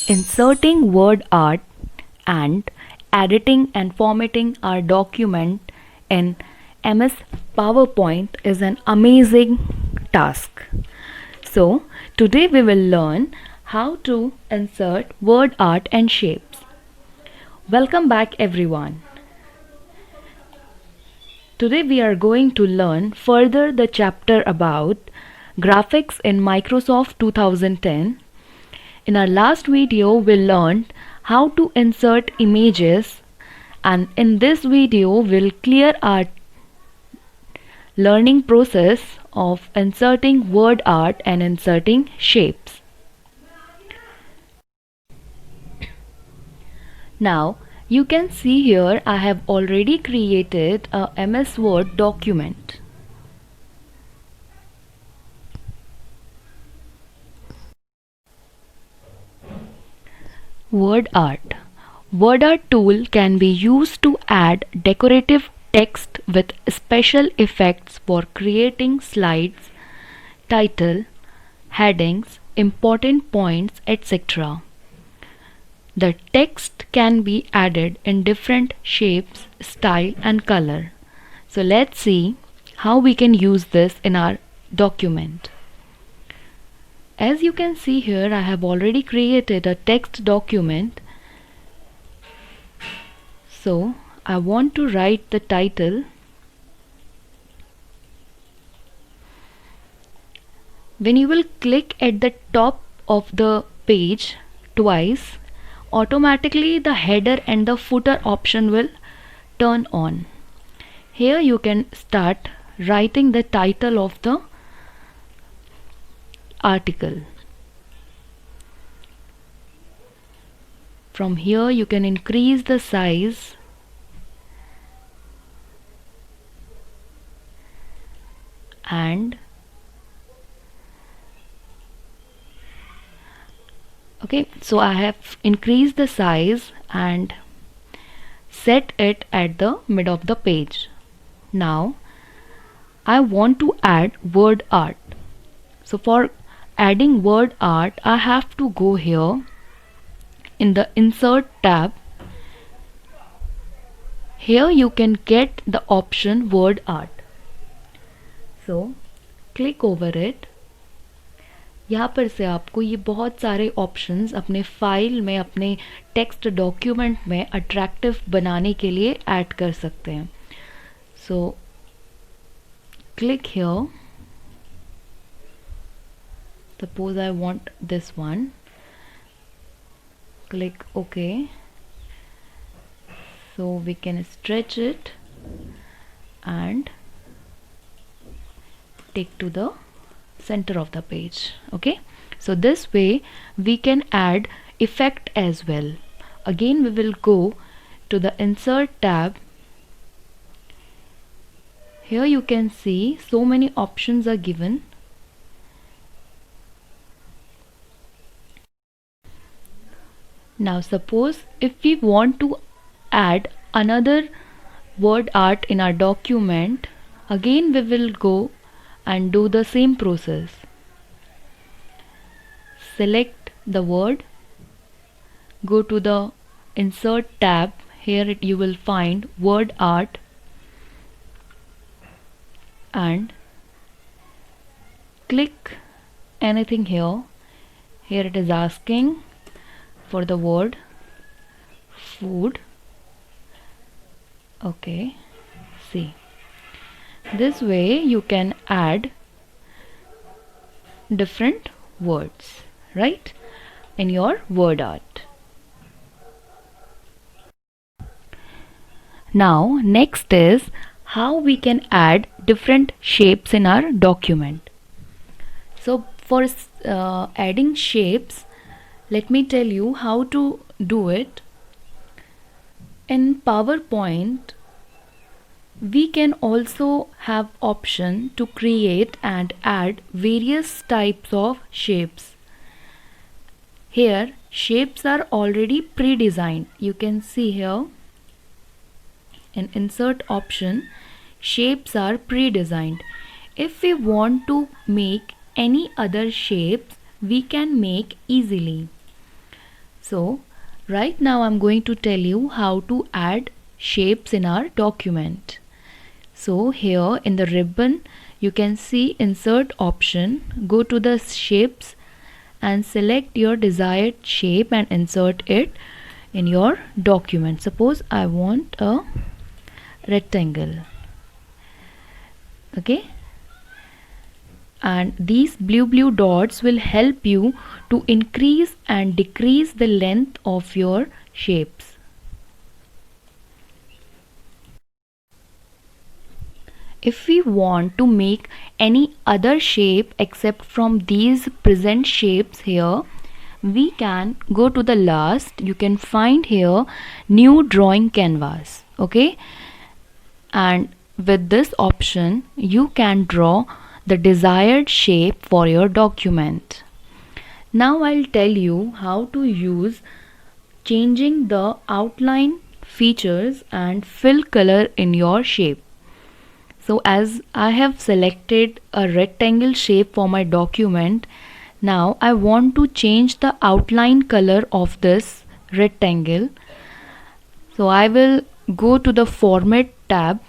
Inserting word art and editing and formatting our document in MS PowerPoint is an amazing task. So, today we will learn how to insert word art and shapes. Welcome back, everyone. Today we are going to learn further the chapter about graphics in Microsoft 2010. In our last video, we learned how to insert images, and in this video, we'll clear our learning process of inserting word art and inserting shapes. Now, you can see here I have already created a MS Word document. Word art. Word art tool can be used to add decorative text with special effects for creating slides, title, headings, important points, etc. The text can be added in different shapes, style and color. So let's see how we can use this in our document. As you can see here, I have already created a text document. So I want to write the title. When you will click at the top of the page twice, automatically the header and the footer option will turn on. Here you can start writing the title of the article. From here you can increase the size and so I have increased the size and set it at the mid of the page. Now I want to add word art. So for adding word art, I have to go here in the insert tab. Here you can get the option word art. So click over it. यहाँ पर से आपको ये बहुत सारे options अपने file में, अपने टेक्स्ट डॉक्यूमेंट में अट्रैक्टिव बनाने के लिए ऐड कर सकते हैं. So click here. Suppose I want this one. Click OK. So we can stretch it and take to the center of the page. Okay, so this way we can add effect as well. Again we will go to the insert tab. Here you can see so many options are given. Now suppose if we want to add another word art in our document, again we will go and do the same process. Select the word, go to the insert tab. Here you will find word art and click anything here. Here it is asking for the word food. Okay, see, this way you can add different words, right, in your word art. Now next is how we can add different shapes in our document. So for adding shapes, let me tell you how to do it. In PowerPoint, we can also have option to create and add various types of shapes. Here shapes are already pre-designed. You can see here in insert option, shapes are pre-designed. If we want to make any other shapes, we can make easily. So right now I'm going to tell you how to add shapes in our document. So here in the ribbon you can see insert option. Go to the shapes and select your desired shape and insert it in your document. Suppose I want a rectangle. Okay, and these blue dots will help you to increase and decrease the length of your shapes. If we want to make any other shape except from these present shapes here, we can go to the last. You can find here new drawing canvas. Okay, and with this option you can draw the desired shape for your document. Now I'll tell you how to use changing the outline, features and fill color in your shape. So as I have selected a rectangle shape for my document, now I want to change the outline color of this rectangle. So I will go to the Format tab.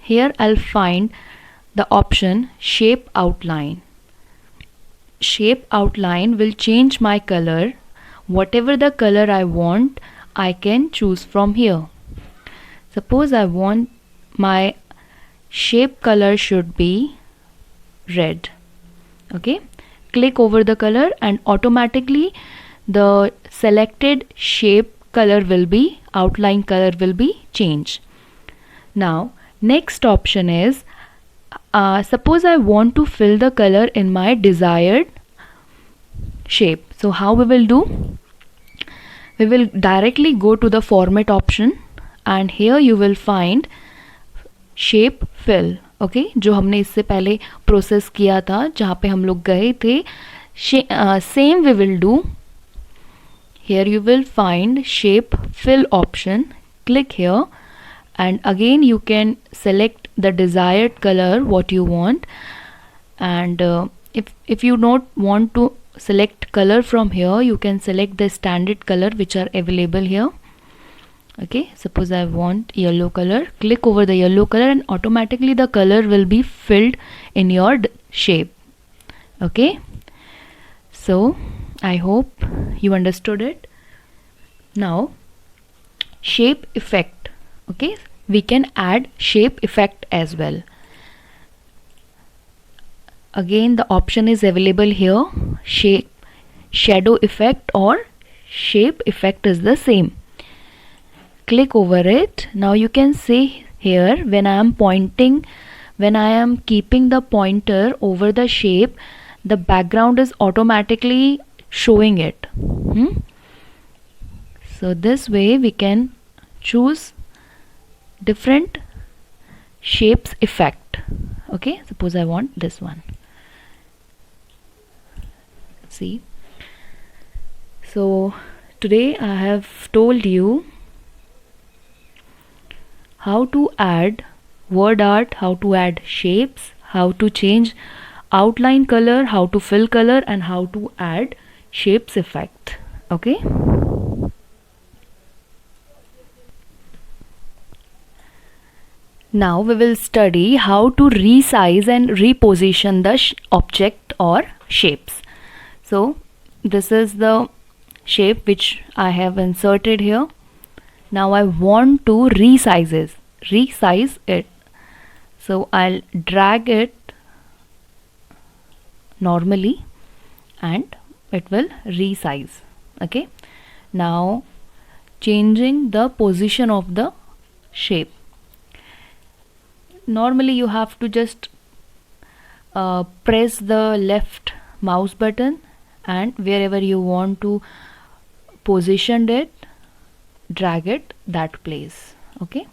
Here I'll find the option Shape Outline. Shape Outline will change my color. Whatever the color I want, I can choose from here. Suppose I want my shape color should be red. Okay, click over the color and automatically the selected shape color will be, outline color will be changed. Now next option is suppose I want to fill the color in my desired shape. So how we will do? We will directly go to the Format option and here you will find Shape Fill. Okay, जो हमने इससे पहले process किया था, जहाँ पे हम लोग गए थे. Same we will do. Here you will find Shape Fill option. Click here and again you can select the desired color what you want, and if you don't want to select color from here, you can select the standard color which are available here. Okay, suppose I want yellow color. Click over the yellow color and automatically the color will be filled in your shape. Okay, so I hope you understood it. Now shape effect. Okay, we can add shape effect as well. Again the option is available here. Shape, shadow effect or shape effect is the same. Click over it. Now you can see here when I am pointing, when I am keeping the pointer over the shape, the background is automatically showing it. So this way we can choose different shapes effect. Okay, suppose I want this one. See, so today I have told you how to add word art, how to add shapes, how to change outline color, how to fill color and how to add shapes effect. Okay, now we will study how to resize and reposition the object or shapes. So this is the shape which I have inserted here. Now I want to resize it. So I'll drag it normally and it will resize. Okay, now changing the position of the shape. Normally you have to just press the left mouse button and wherever you want to position it, drag it that place. Okay,